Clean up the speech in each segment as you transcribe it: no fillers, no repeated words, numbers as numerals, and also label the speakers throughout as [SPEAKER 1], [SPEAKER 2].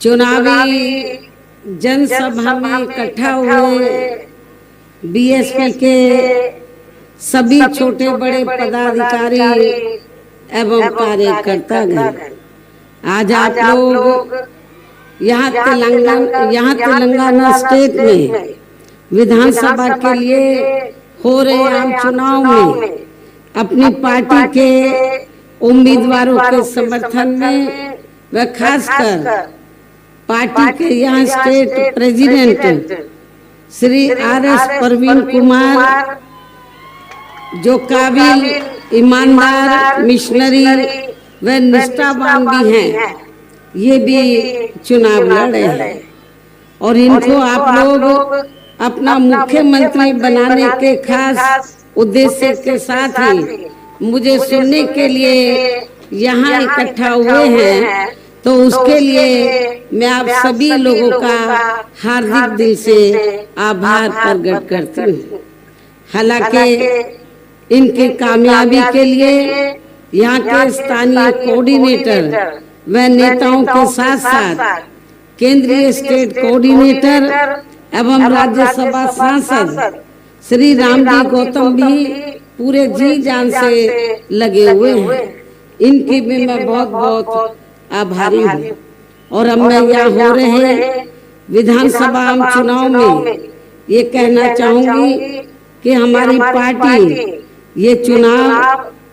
[SPEAKER 1] चुनावी जनसभा में इकट्ठा हुए बीएसपी के सभी छोटे बड़े पदाधिकारी एवं कार्यकर्तागण, आज आप लोग यहाँ तेलंगाना स्टेट में विधानसभा के लिए हो रहे आम चुनाव में अपनी पार्टी के उम्मीदवारों के समर्थन में व खासकर पार्टी के यहाँ state president Shri RS. Parveen Kumar, जो काबिल, ईमानदार, मिशनरी व निष्ठावान भी हैं, ये भी चुनाव लड़ रहे हैं और इनको आप लोग अपना मुख्यमंत्री बनाने के खास उद्देश्य के साथ ही मुझे सुनने के लिए यहाँ इकट्ठा हुए हैं। तो उसके लिए मैं आप सभी लोगों का हार्दिक दिल से आभार प्रकट करती हूँ। हालांकि इनकी कामयाबी के लिए यहाँ के स्थानीय कोऑर्डिनेटर व नेताओं के साथ साथ केंद्रीय स्टेट कोऑर्डिनेटर एवं राज्यसभा सांसद श्री रामजी गौतम भी पूरे जी जान से लगे हुए हैं। इनकी भी मैं बहुत बहुत आभारी हूँ। और अब मैं यहाँ हो रहे विधानसभा आम चुनाव में ये कहना चाहूंगी कि हमारी पार्टी ये चुनाव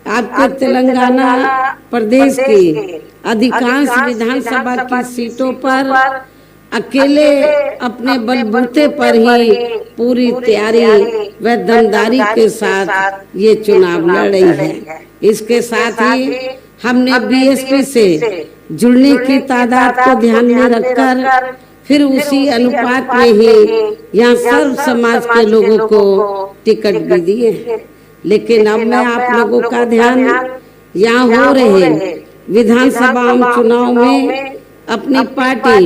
[SPEAKER 1] आपके तेलंगाना प्रदेश की अधिकांश विधानसभा की सीटों पर अकेले अपने बलबूते पर ही पूरी तैयारी व दमदारी के साथ ये चुनाव लड़ रही है। इसके साथ ही हमने बीएसपी से जुड़ने की तादाद को ध्यान में रखकर फिर उसी अनुपात में ही यहाँ सर्व समाज के लोगों को टिकट भी दिए हैं। लेकिन अब मैं आप लोगों का ध्यान यहाँ हो रहे विधानसभा आम चुनाव में अपनी पार्टी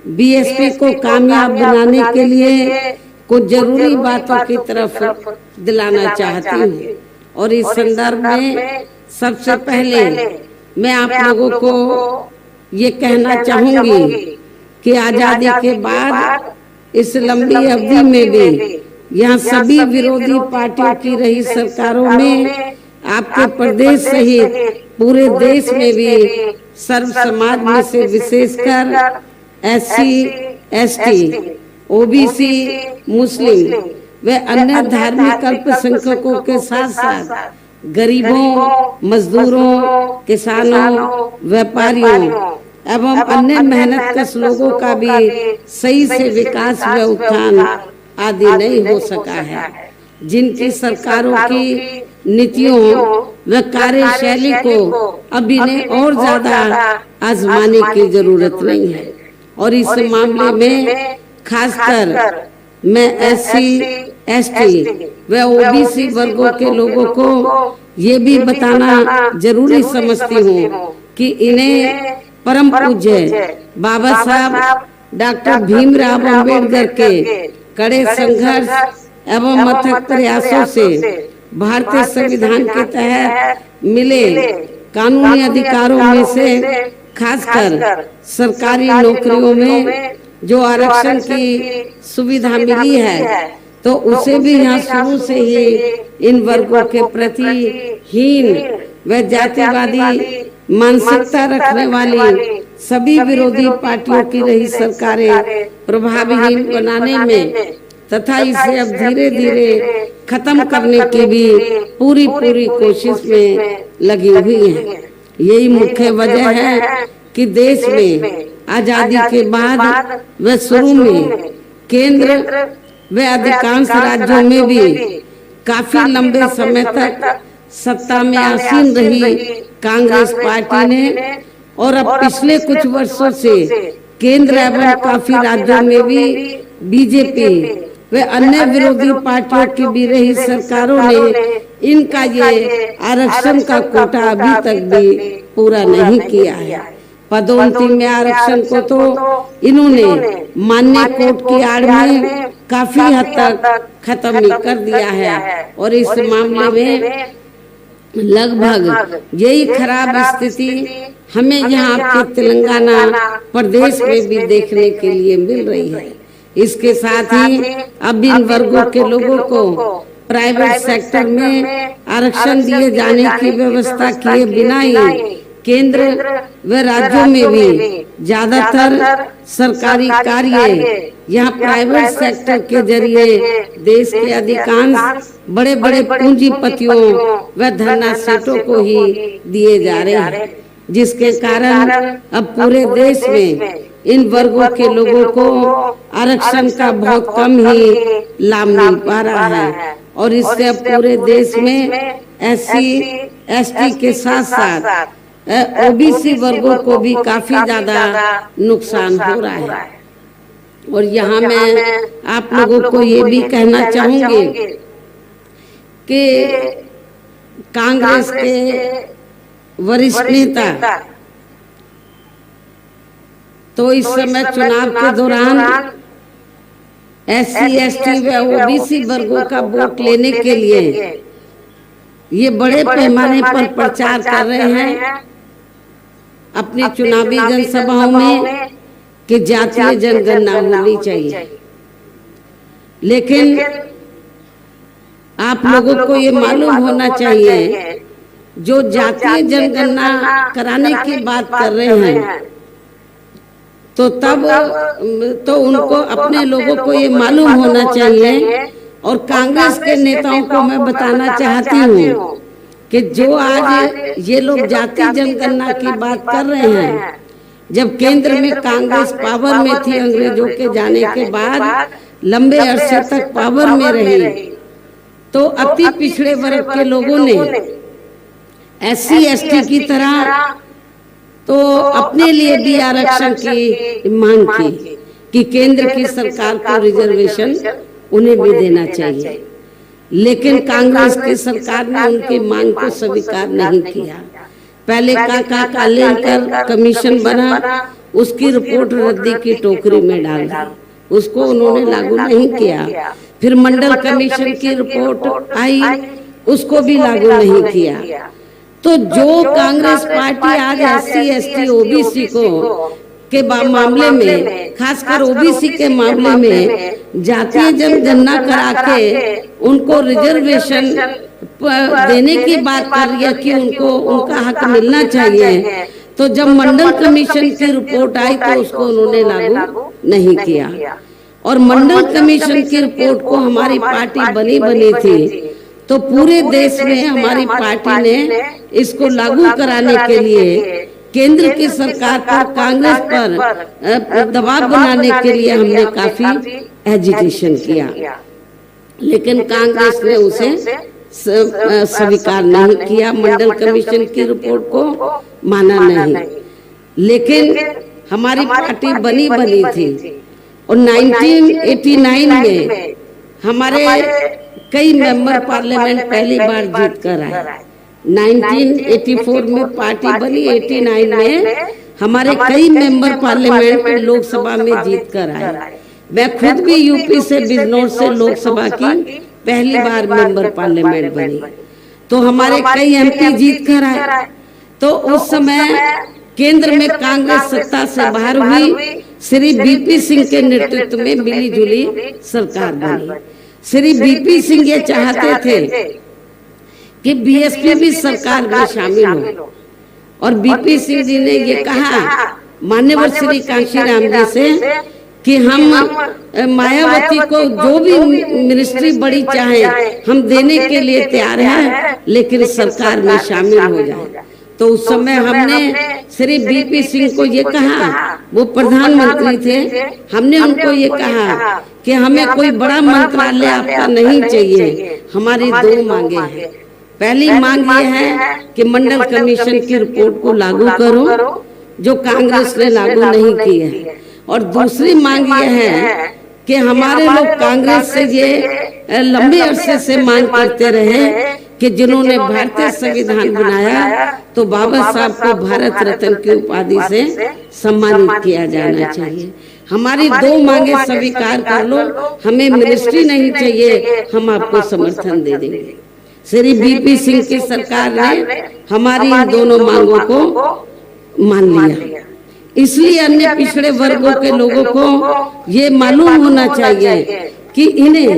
[SPEAKER 1] बीएसपी को कामयाब बनाने के लिए कुछ जरूरी बातों की तरफ दिलाना चाहती हूँ। और इस संदर्भ में सबसे पहले मैं आप लोगों को ये कहना चाहूंगी कि आजादी के बाद इस लंबी अवधि में भी यहाँ सभी विरोधी पार्टियों की रही सरकारों में आपके प्रदेश सहित पूरे देश में भी सर्व समाज में से विशेषकर एससी, एसटी, ओबीसी, मुस्लिम व अन्य धार्मिक अल्पसंख्यकों के साथ साथ गरीबों, मजदूरों, किसानों, व्यापारियों एवं अन्य मेहनतकश लोगों का भी सही से विकास व उत्थान आदि नहीं हो सका है। जिनकी सरकारों की नीतियों व कार्यशैली को अब इन्हें और ज्यादा आजमाने की जरूरत नहीं है। और इस मामले में खासकर मैं एससी, एसटी व ओबीसी वर्गों के लोगों को ये भी बताना जरूरी समझती हूँ कि इन्हें परम पूज्य बाबा साहब डॉक्टर भीमराव अंबेडकर के कड़े संघर्ष एवं अथक प्रयासों से भारतीय संविधान के तहत मिले कानूनी अधिकारों में से खासकर सरकारी नौकरियों में जो आरक्षण की सुविधा मिली है, तो उसे भी यहाँ शुरू से ही इन वर्गों के प्रति हीन व जातिवादी मानसिकता रखने वाली सभी विरोधी पार्टियों की रही सरकारें प्रभावहीन बनाने में तथा इसे अब धीरे धीरे खत्म करने की भी पूरी कोशिश में लगी हुई है। यही मुख्य वजह है कि देश में आजादी के बाद व शुरू में केंद्र व अधिकांश राज्यों में भी काफी लंबे समय तक सत्ता में आसीन रही कांग्रेस पार्टी ने और अब पिछले कुछ वर्षों से केंद्र एवं काफी राज्यों में भी बीजेपी व अन्य विरोधी पार्टियों की भी रही सरकारों ने इनका ये आरक्षण का कोटा अभी तक भी पूरा नहीं किया है। पदोन्नति में आरक्षण को तो इन्होंने मान्य कोर्ट की आड़ में काफी हद तक खत्म ही कर दिया है। और इस मामले में लगभग यही खराब स्थिति हमें यहाँ आपके तेलंगाना प्रदेश में भी देखने के लिए मिल रही है। इसके साथ ही अब इन वर्गों के लोगों को प्राइवेट सेक्टर में आरक्षण दिए जाने की व्यवस्था किए बिना ही केंद्र व राज्यों में भी ज्यादातर सरकारी कार्य यहाँ प्राइवेट सेक्टर के जरिए देश के अधिकांश बड़े बड़े पूंजीपतियों व धनराशियों को ही दिए जा रहे हैं, जिसके कारण अब पूरे देश में इन वर्गों के लोगों को आरक्षण का बहुत कम ही लाभ मिल पा रहा है और इससे अब पूरे देश में एससी एसटी के साथ साथ ओबीसी वर्गों को भी काफी ज्यादा नुकसान हो रहा है। और यहाँ मैं आप लोगों को ये भी कहना चाहूंगी कि कांग्रेस के वरिष्ठ नेता तो इस समय चुनाव के दौरान एससी एसटी व ओबीसी वर्गों का वोट लेने के लिए ये बड़े पैमाने पर प्रचार कर रहे हैं अपनी चुनावी जनसभाओं में कि जातीय जनगणना होनी चाहिए। लेकिन आप लोगों को ये मालूम होना चाहिए जो जातीय जनगणना कराने की बात कर रहे हैं तो तब तो उनको अपने लोगों को ये मालूम होना चाहिए। और कांग्रेस के नेताओं को मैं बताना चाहती हूँ कि जो आज ये लोग जातीय जनगणना की बात कर रहे हैं, जब केंद्र में कांग्रेस पावर में थी अंग्रेजों के जाने के बाद लंबे अरसे तक पावर में रही, तो अति पिछड़े वर्ग के लोगों ने एससी एसटी की तरह तो अपने लिए भी आरक्षण की मांग की कि केंद्र की सरकार को रिजर्वेशन उन्हें भी देना चाहिए। लेकिन कांग्रेस की सरकार ने उनकी मांग को स्वीकार नहीं किया। पहले का लेकर कमीशन बना, उसकी रिपोर्ट रद्दी की टोकरी में डाल दी, उसको उन्होंने लागू नहीं किया। फिर मंडल कमीशन की रिपोर्ट आई, उसको भी लागू नहीं किया। तो जो कांग्रेस पार्टी आज एससी एसटी ओबीसी को के मामले में, खासकर ओबीसी के मामले में जातीय जनगणना करा के उनको रिजर्वेशन देने की बात कर रही है कि उनको उनका हक मिलना चाहिए, तो जब मंडल कमीशन की रिपोर्ट आई तो उसको उन्होंने लागू नहीं किया। और मंडल कमीशन की रिपोर्ट को हमारी पार्टी बनी थी, तो पूरे देश में हमारी पार्टी ने इसको लागू कराने के लिए केंद्र की सरकार पर, कांग्रेस पर दबाव बनाने के लिए हमने काफी एजिटेशन किया, लेकिन कांग्रेस ने उसे स्वीकार नहीं किया, मंडल कमीशन की रिपोर्ट को माना नहीं। लेकिन हमारी पार्टी बनी थी और 1989 में हमारे कई मेंबर पार्लियामेंट पहली बार जीत कर आए। 1984 में पार्टी बनी, 89 में हमारे कई मेंबर पार्लियामेंट लोकसभा में जीत कर आए। मैं खुद भी यूपी से, बिजनौर से लोकसभा की पहली बार मेंबर पार्लियामेंट बनी, तो हमारे कई एमपी जीत कर आए। तो उस समय केंद्र में कांग्रेस सत्ता से बाहर हुई, श्री बीपी सिंह के नेतृत्व में मिली जुली सरकार बनी। श्री बीपी सिंह ये चाहते थे कि बीएसपी भी सरकार में शामिल हो, और बीपी सिंह जी ने ये कहा मान्यवर श्री कांशीराम जी से कि हम मायावती को जो भी मिनिस्ट्री बड़ी चाहे हम देने के लिए तैयार हैं, लेकिन सरकार में शामिल हो जाए। तो उस समय हमने श्री बीपी सिंह को ये कहा, वो प्रधानमंत्री थे, हमने उनको ये कहा कि हमें कोई बड़ा मंत्रालय आपका नहीं चाहिए, हमारी दो मांगे हैं। पहली मांग ये है कि मंडल कमीशन की रिपोर्ट को लागू करो, जो कांग्रेस ने लागू नहीं की है, और दूसरी मांग ये है कि हमारे लोग कांग्रेस से ये लंबे अरसे से मांग करते रहे कि जिन्होंने भारतीय संविधान बनाया तो बाबा साहब को भारत रत्न की उपाधि से सम्मानित किया जाना चाहिए। हमारी दो मांगे स्वीकार कर लो, हमें मिनिस्ट्री नहीं चाहिए, हम आपको समर्थन दे देंगे। श्री बीपी सिंह की सरकार ने हमारी इन दोनों मांगों को मान लिया। इसलिए अन्य पिछड़े वर्गों के लोगों को ये मालूम होना चाहिए कि इन्हें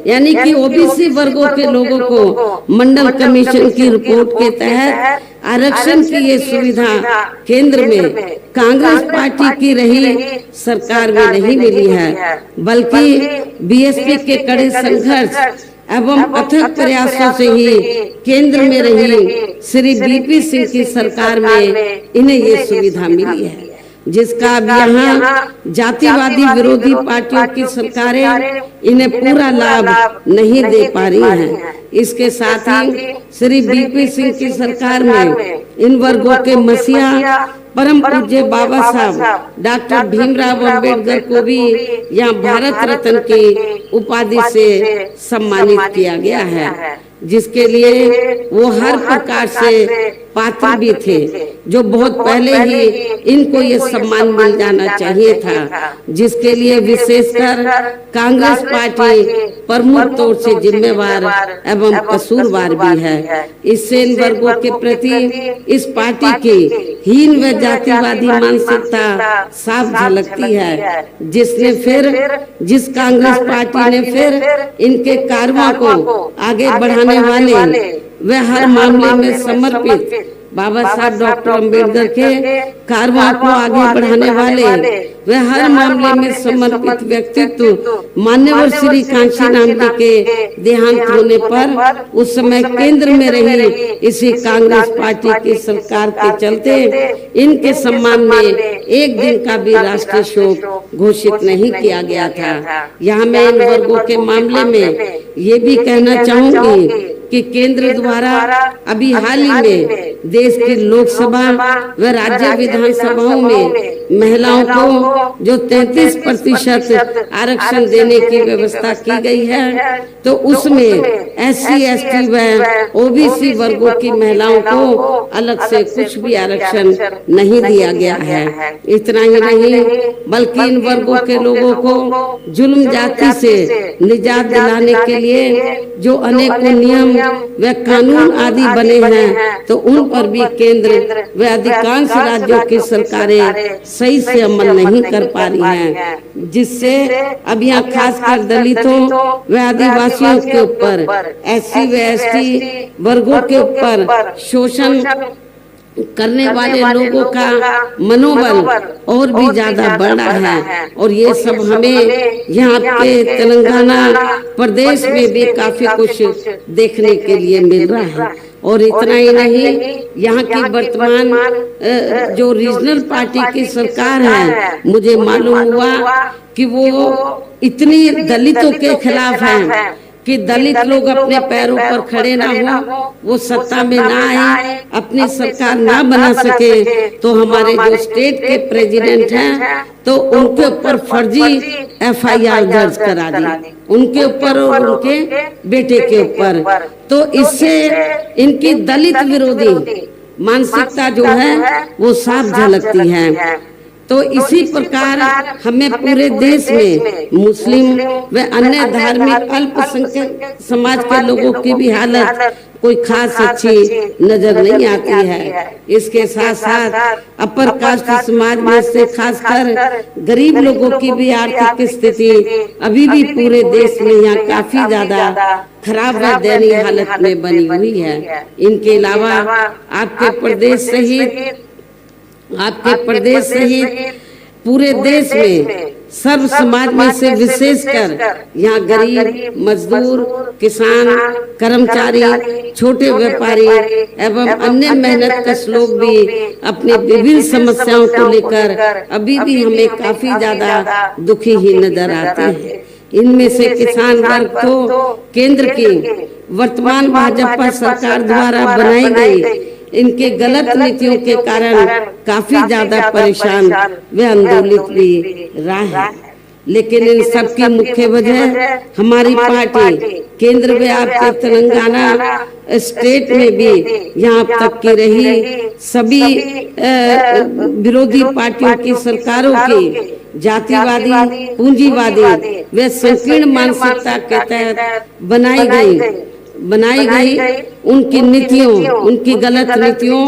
[SPEAKER 1] यानी कि ओबीसी वर्गों के लोगों को मंडल कमीशन की रिपोर्ट के तहत आरक्षण की ये सुविधा केंद्र में कांग्रेस पार्टी की रही सरकार में नहीं मिली है, बल्कि बीएसपी के कड़े संघर्ष एवं अथक प्रयासों से ही केंद्र में रही श्री बीपी सिंह की सरकार में इन्हें ये सुविधा मिली है, जिसका अब यहाँ जातिवादी विरोधी पार्टियों की सरकारें इन्हें पूरा लाभ नहीं दे पा रही हैं। इसके साथ ही श्री बीपी सिंह की सरकार में इन वर्गों के मसीहा परम पूज्य बाबा साहब डॉक्टर भीमराव अंबेडकर को भी यहाँ भारत रत्न की उपाधि से सम्मानित किया गया है, जिसके लिए वो हर प्रकार से पात्र भी थे, जो बहुत पहले ही इनको ये सम्मान मिल जाना चाहिए था, जिसके लिए विशेषकर कांग्रेस पार्टी प्रमुख तौर से जिम्मेवार एवं कसूरवार भी है। इससे इन वर्गों के प्रति इस पार्टी की हीन व जातिवादी मानसिकता साफ झलकती है, जिस कांग्रेस पार्टी ने फिर इनके कार्यों को आगे बढ़ाने वाले वे हर मामले में समर्पित बाबा साहब डॉक्टर अंबेडकर के कार्यों को आगे बढ़ाने वाले वे हर मामले में समर्पित व्यक्तित्व मान्यवर श्री कांशी नामजी के देहांत होने पर उस समय केंद्र में रही इसी कांग्रेस पार्टी की सरकार के चलते इनके सम्मान में एक दिन का भी राष्ट्रीय शोक घोषित नहीं किया गया था। यहाँ मैं इन वर्गों के मामले में ये भी कहना चाहूंगी कि केंद्र द्वारा अभी हाल ही में देश की लोकसभा व राज्य विधानसभाओं में महिलाओं को जो 33% आरक्षण देने की व्यवस्था की गई है, तो उसमें एससी, एसटी व ओबीसी वर्गों की महिलाओं को अलग से कुछ भी आरक्षण नहीं दिया गया है। इतना ही नहीं, बल्कि इन वर्गों के लोगों को जुल्म जाति से निजात दिलाने के लिए जो अनेकों नियम व कानून आदि बने हैं, तो उन पर भी केंद्र व अधिकांश राज्यों की सरकारें सही से अमल नहीं कर पा रही हैं, जिससे अब यहाँ खासकर दलितों व आदिवासियों के ऊपर, एससी व एसटी वर्गों के ऊपर शोषण करने वाले लोगों का मनोबल और भी ज्यादा बढ़ रहा है। और ये सब हमें यहाँ के तेलंगाना प्रदेश में भी काफी कुछ देखने के लिए मिल रहा है। और इतना ही नहीं, यहाँ की वर्तमान जो रीजनल पार्टी की सरकार है, मुझे मालूम हुआ कि वो इतनी दलितों के खिलाफ है कि दलित लोग अपने पैरों पर खड़े ना हो, वो सत्ता में ना आए, अपनी सरकार ना बना सके, तो हमारे जो स्टेट के प्रेसिडेंट हैं, तो उनके ऊपर फर्जी एफआईआर दर्ज करा दी, उनके ऊपर और उनके बेटे के ऊपर। तो इससे इनकी दलित विरोधी मानसिकता जो है वो साफ झलकती है। तो इसी प्रकार हमें पूरे देश में मुस्लिम व अन्य धार्मिक अल्पसंख्यक समाज के लोगों की भी हालत कोई खास अच्छी नजर नहीं आती है। इसके साथ साथ अपर कास्ट समाज में से खासकर गरीब लोगों की भी आर्थिक स्थिति अभी भी पूरे देश में यहाँ काफी ज्यादा खराब व दयनीय हालत में बनी हुई है। इनके अलावा आपके प्रदेश सहित पूरे देश में सर्व समाज में से विशेषकर यहाँ गरीब, मजदूर, किसान, कर्मचारी, छोटे व्यापारी एवं अन्य मेहनतकश लोग भी अपनी विभिन्न समस्याओं को लेकर अभी भी हमें काफी ज्यादा दुखी ही नजर आते हैं। इनमें से किसान वर्ग को केंद्र की वर्तमान भाजपा सरकार द्वारा बनाई गई इनके गलत नीतियों के कारण काफी ज्यादा परेशान व आंदोलित भी रहा है। लेकिन इन सब की मुख्य वजह हमारी पार्टी केंद्र में आपके तेलंगाना स्टेट में भी यहाँ तक की रही सभी विरोधी पार्टियों की सरकारों की जातिवादी, पूंजीवादी व संकीर्ण मानसिकता के तहत बनाई गई बनाई गई उनकी नीतियों, उनकी गलत नीतियों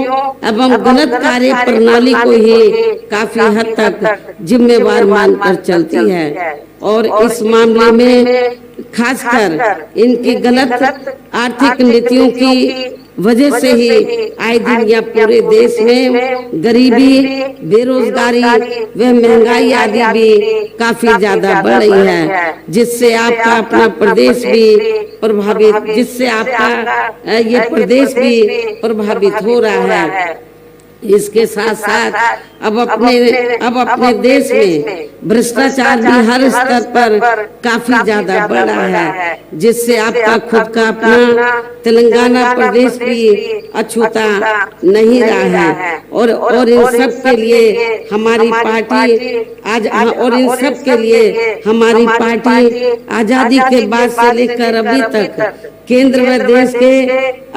[SPEAKER 1] एवं गलत कार्य प्रणाली को ही काफी हद तक जिम्मेवार मानकर चलती है। और इस मामले में खासकर इनकी गलत आर्थिक नीतियों की वजह से ही आए दिन या पूरे देश में गरीबी, बेरोजगारी व महंगाई आदि भी काफी ज्यादा बढ़ रही है, जिससे आपका अपना प्रदेश भी प्रभावित, जिससे आपका ये प्रदेश भी प्रभावित हो रहा है। इसके साथ साथ अब अपने देश में भ्रष्टाचार भी हर स्तर पर काफी ज्यादा बढ़ रहा है, जिससे आपका खुद का अपना तेलंगाना प्रदेश भी अछूता नहीं रहा है। और इन सब के लिए हमारी पार्टी हमारी पार्टी आजादी के बाद से लेकर अभी तक केंद्र व देश के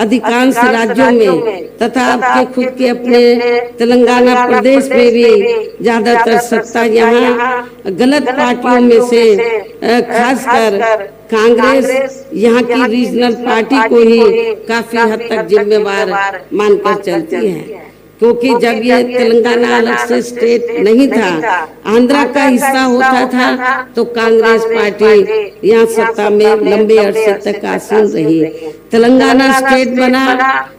[SPEAKER 1] अधिकांश राज्यों में तथा आपके खुद के अपने तेलंगाना प्रदेश में भी ज्यादातर सत्ता यहाँ गलत पार्टियों में से खासकर कांग्रेस यहाँ की रीजनल पार्टी को ही काफी हद तक जिम्मेवार मानकर चलती है। क्योंकि जब ये तेलंगाना अलग से स्टेट नहीं था, आंध्रा का हिस्सा होता था, तो कांग्रेस पार्टी यहाँ सत्ता में लंबे अरसे तक आसीन रही। तेलंगाना स्टेट बना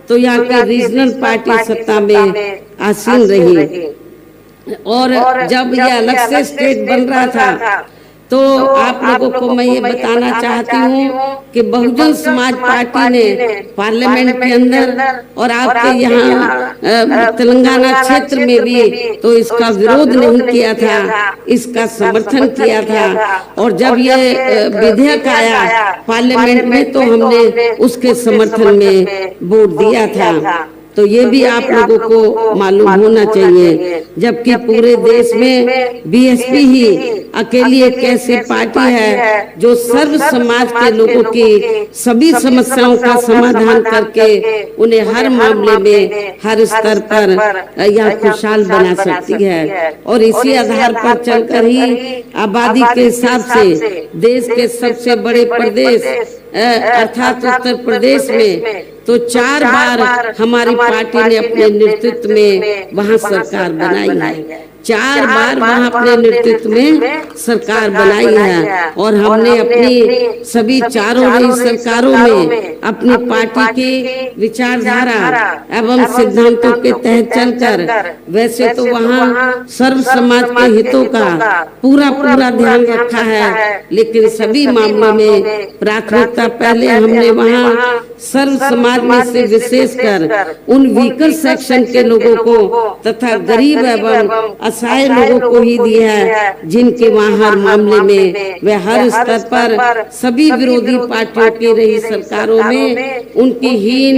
[SPEAKER 1] तो यहाँ की रीजनल पार्टी सत्ता में आसीन रही। और जब ये अलग से स्टेट बन रहा था तो आप लोगों को मैं ये बताना चाहती हूँ कि बहुजन समाज पार्टी ने पार्लियामेंट के अंदर और आपके यहाँ तेलंगाना क्षेत्र में भी तो इसका विरोध नहीं किया था, इसका समर्थन किया था। और जब ये विधेयक आया पार्लियामेंट में तो हमने उसके समर्थन में वोट दिया था। तो ये भी आप लोगों को मालूम होना चाहिए, जबकि पूरे देश में बीएसपी ही अकेली एक ऐसी पार्टी है जो सर्व समाज के लोगों की सभी समस्याओं का समाधान करके उन्हें हर मामले में हर स्तर पर यह खुशहाल बना सकती है। और इसी आधार पर चलकर ही आबादी के हिसाब से देश के सबसे बड़े प्रदेश अर्थात उत्तर प्रदेश में तो 4 बार हमारी पार्टी ने अपने नेतृत्व में वहाँ सरकार बनाई है। 4 बार वहाँ अपने नेतृत्व में सरकार बनाई है। और हमने अपनी सभी चारों नई सरकारों में अपनी पार्टी की विचारधारा एवं सिद्धांतों के तहत चलकर वैसे तो वहाँ सर्व समाज के हितों का पूरा ध्यान रखा है, लेकिन सभी मामलों में प्राथमिकता पहले हमने वहाँ सर्व समाज में से विशेषकर उन वीकर सेक्शन के लोगों को तथा गरीब एवं असहाय लोगों को ही दिया है, जिनके वहाँ हर मामले में वे हर स्तर पर सभी विरोधी पार्टियों की रही सरकारों में उनकी हीन,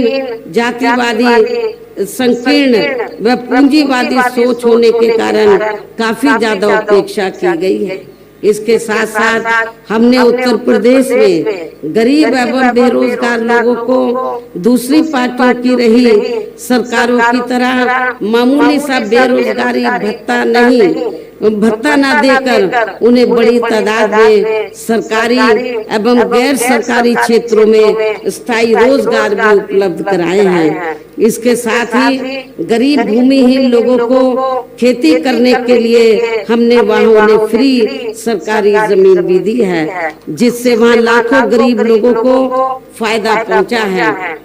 [SPEAKER 1] जातिवादी, संकीर्ण व पूंजीवादी सोच होने के कारण काफी ज्यादा उपेक्षा की गई है। इसके साथ साथ हमने उत्तर प्रदेश में गरीब एवं बेरोजगार लोगों को दूसरी पार्टियों की रही सरकारों की तरह मामूली सा बेरोजगारी भत्ता न देकर उन्हें बड़ी तादाद में सरकारी एवं गैर सरकारी क्षेत्रों में स्थायी रोजगार भी उपलब्ध कराए हैं। इसके साथ ही गरीब भूमिहीन लोगों को खेती करने के लिए हमने वहाँ उन्हें फ्री सरकारी जमीन भी दी है, जिससे वहाँ लाखों गरीब लोगों को फायदा पहुँचा है।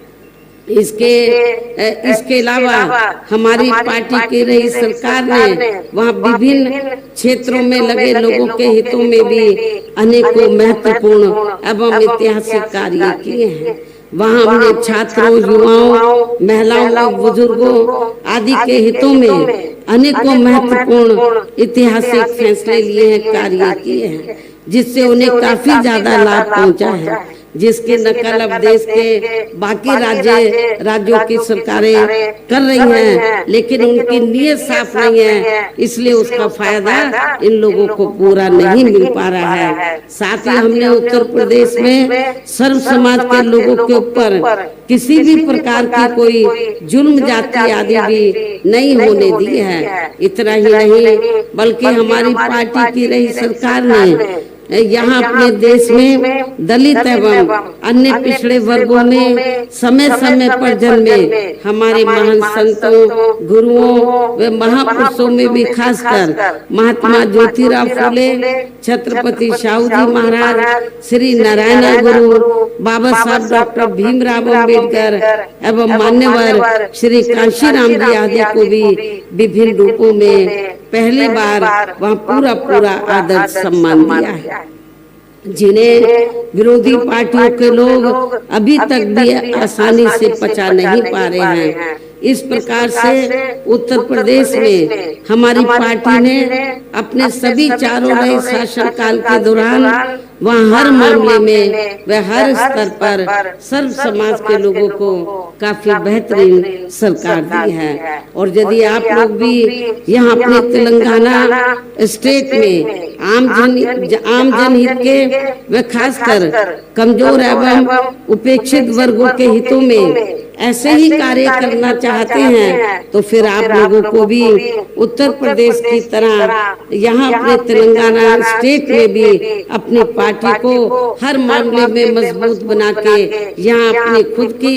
[SPEAKER 1] इसके अलावा हमारी पार्टी की रही सरकार ने वहाँ विभिन्न क्षेत्रों में लगे लोगों के हितों में भी अनेकों महत्वपूर्ण एवं ऐतिहासिक कार्य किए हैं। वहाँ हमने छात्रों, युवाओं, महिलाओं, बुजुर्गों आदि के हितों में अनेकों महत्वपूर्ण ऐतिहासिक फैसले लिए हैं, कार्य किए हैं, जिससे उन्हें काफी ज्यादा लाभ पहुँचा है, जिसके नकल अब देश के बाकी राज्यों की सरकारें कर रही हैं, लेकिन उनकी नीयत साफ नहीं है, इसलिए उसका फायदा इन लोगों को पूरा नहीं मिल पा रहा है। साथ ही हमने उत्तर प्रदेश में सर्व समाज के लोगों के ऊपर किसी भी प्रकार की कोई जुल्म, जाति आदि भी नहीं होने दी है। इतना ही नहीं बल्कि हमारी पार्टी की रही सरकार ने यहाँ अपने देश में दलित एवं अन्य पिछड़े वर्गों में समय समय पर जन्मे हमारे महान संतों, गुरुओं व महापुरुषों में भी खासकर महात्मा ज्योतिराव फुले, छत्रपति शाहू जी महाराज, श्री नारायण गुरु, बाबा साहब डॉक्टर भीमराव अम्बेडकर एवं मान्यवर श्री कांशीराम जी आदि को भी विभिन्न रूपों में पहली बार वहाँ पूरा पूरा आदर सम्मान दिया है, जिन्हें विरोधी पार्टियों के लोग अभी तक भी आसानी से पचा नहीं पा रहे हैं। इस प्रकार से उत्तर प्रदेश में हमारी पार्टी ने अपने सभी चारों नए शासन काल के दौरान वहाँ हर मामले में व हर स्तर पर सर्व समाज के लोगों को काफी बेहतरीन सरकार दी है। और यदि आप लोग भी यहाँ अपने तेलंगाना स्टेट में आम जनहित के व खासकर कमजोर एवं उपेक्षित वर्गों के हितों में ऐसे ही कार्य करना चाहते हैं तो फिर आप लोगों को भी उत्तर प्रदेश की तरह यहाँ अपने तेलंगाना स्टेट में भी अपनी पार्टी को हर मामले में मजबूत बना के यहाँ अपनी खुद की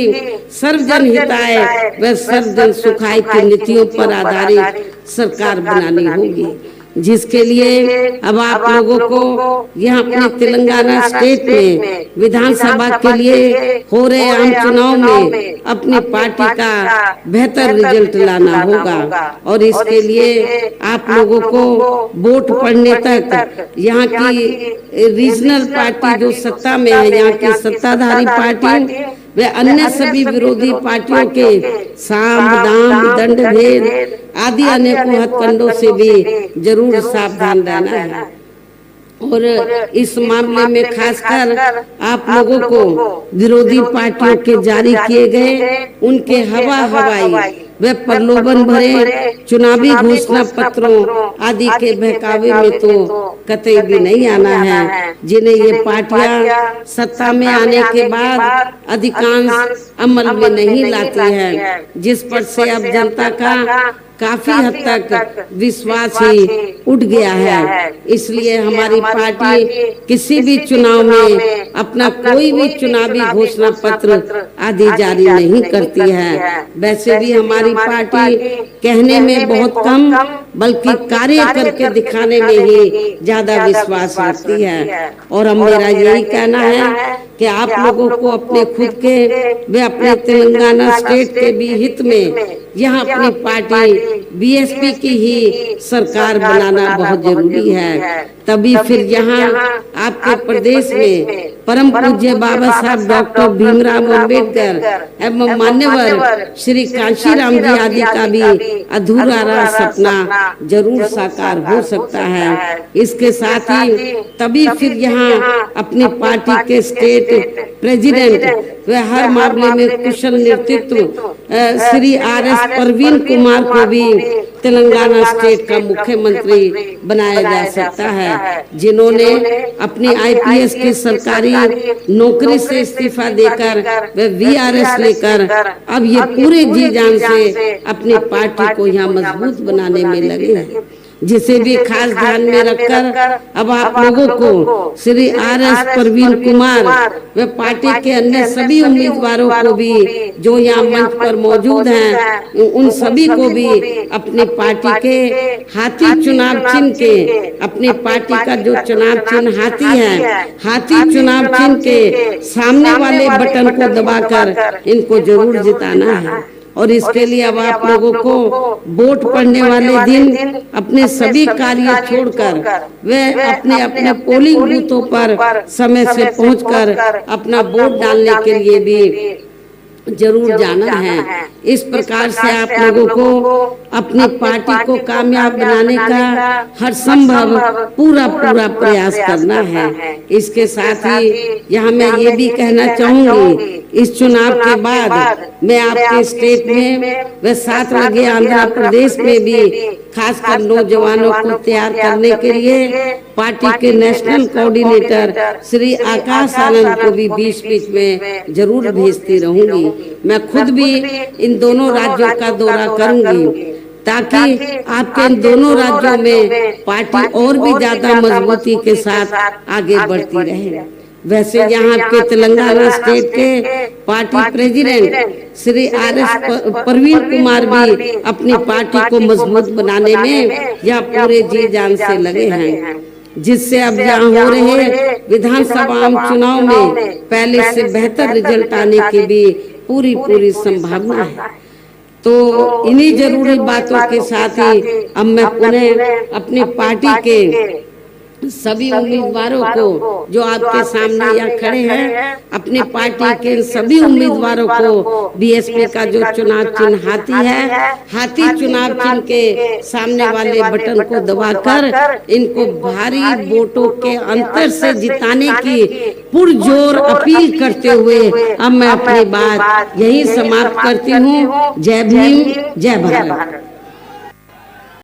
[SPEAKER 1] सर्वजन हिताय व सर्वजन सुखाय की नीतियों पर आधारित सरकार बनानी होगी, जिसके लिए अब आप लोगों को यहाँ अपने तेलंगाना स्टेट में विधानसभा के लिए हो रहे आम चुनाव में अपनी पार्टी का बेहतर रिजल्ट लाना होगा। और इसके लिए आप लोगों को वोट पड़ने तक यहाँ की रीजनल पार्टी जो सत्ता में है, यहाँ की सत्ताधारी पार्टी वे अन्य सभी विरोधी पार्टियों के साम दाम दंड भेद आदि अनेकों हथकंडों से भी जरूर सावधान रहना है। और इस मामले में खासकर आप लोगों को विरोधी पार्टियों के जारी किए गए उनके हवाई व प्रलोभन भरे चुनावी घोषणा पत्रों आदि के बहकावे में तो कतई भी नहीं आना है, जिन्हें ये पार्टियां सत्ता में आने के बाद अधिकांश अमल में नहीं लाती है, जिस पर से अब जनता का काफी हद तक विश्वास ही उठ गया है। इसलिए हमारी पार्टी किसी भी चुनाव में अपना कोई भी चुनावी घोषणा पत्र आदि जारी नहीं करती है। वैसे भी हमारी पार्टी कहने में बहुत कम बल्कि कार्य करके दिखाने में ही ज्यादा विश्वास रखती है। और अब मेरा यही कहना है कि आप लोगों को अपने खुद के वे अपने तेलंगाना स्टेट के भी हित में यहाँ अपनी पार्टी बीएसपी की ही सरकार बनाना बहुत जरूरी है। तभी फिर यहाँ आपके प्रदेश में परम पूज्य बाबा साहब डॉक्टर भीमराव अम्बेडकर एवं मान्यवर श्री कांशीराम जी आदि का भी अधूरा रहा सपना जरूर साकार हो सकता है। इसके साथ ही तभी फिर यहाँ अपनी पार्टी के स्टेट प्रेसिडेंट व हर मामले में कुशल नेतृत्व श्री आर.एस. परवीन कुमार को भी तेलंगाना स्टेट का मुख्यमंत्री बनाया जा सकता है, जिन्होंने अपनी आईपीएस की सरकारी नौकरी से इस्तीफा देकर वे वीआरएस लेकर अब ये पूरे जी जान से अपनी पार्टी को यहाँ मजबूत बनाने में लगे हैं, जिसे भी खास ध्यान में रखकर अब आप लोगों को श्री आर.एस. परवीन कुमार व पार्टी के अन्य सभी उम्मीदवारों को भी जो यहाँ मंच पर मौजूद हैं उन सभी को भी अपनी पार्टी के हाथी चुनाव चिन्ह के अपनी पार्टी का जो चुनाव चिन्ह हाथी है, हाथी चुनाव चिन्ह के सामने वाले बटन को दबाकर इनको जरूर जिताना है। और इसके लिए अब आप लोगों को वोट पड़ने वाले दिन अपने सभी कार्य छोड़कर वे अपने अपने पोलिंग बूथों पर समय से पहुंचकर अपना वोट डालने के लिए भी जरूर जाना है। इस प्रकार से आप लोगों को अपनी पार्टी को कामयाब बनाने का हर संभव पूरा प्रयास करना है। इसके साथ ही यहाँ मैं ये भी कहना चाहूंगी, इस चुनाव के बाद मैं आपके स्टेट में व साथ लगे आंध्र प्रदेश में भी खासकर नौजवानों को तैयार करने के लिए पार्टी के नेशनल कोऑर्डिनेटर श्री आकाश आनंद को भी बीच में जरूर भेजती रहूंगी। मैं खुद भी इन दोनों राज्यों का दौरा करूंगी। ताकि आपके इन दोनों राज्यों में पार्टी और भी ज्यादा मजबूती के साथ आगे बढ़ती रहे। वैसे यहाँ के तेलंगाना स्टेट के party president Shri RS Praveen Kumar भी अपनी पार्टी को मजबूत बनाने में या पूरे जी जान से लगे हैं, जिससे अब यहाँ हो रहे विधानसभा चुनाव में पहले से बेहतर रिजल्ट आने की भी पूरी संभावना है। तो इन्हीं जरूरी बातों के साथ ही अब मैं पुनः अपनी पार्टी के सभी उम्मीदवारों को जो आपके सामने यहाँ खड़े हैं, अपनी पार्टी के सभी उम्मीदवारों को BSP का जो चुनाव चिन्ह हाथी है, हाथी चुनाव चिन्ह के सामने वाले बटन को दबाकर इनको भारी वोटों के अंतर से जिताने की पुरजोर अपील करते हुए अब मैं अपनी बात यही समाप्त करती हूँ। जय भीम, जय भारत।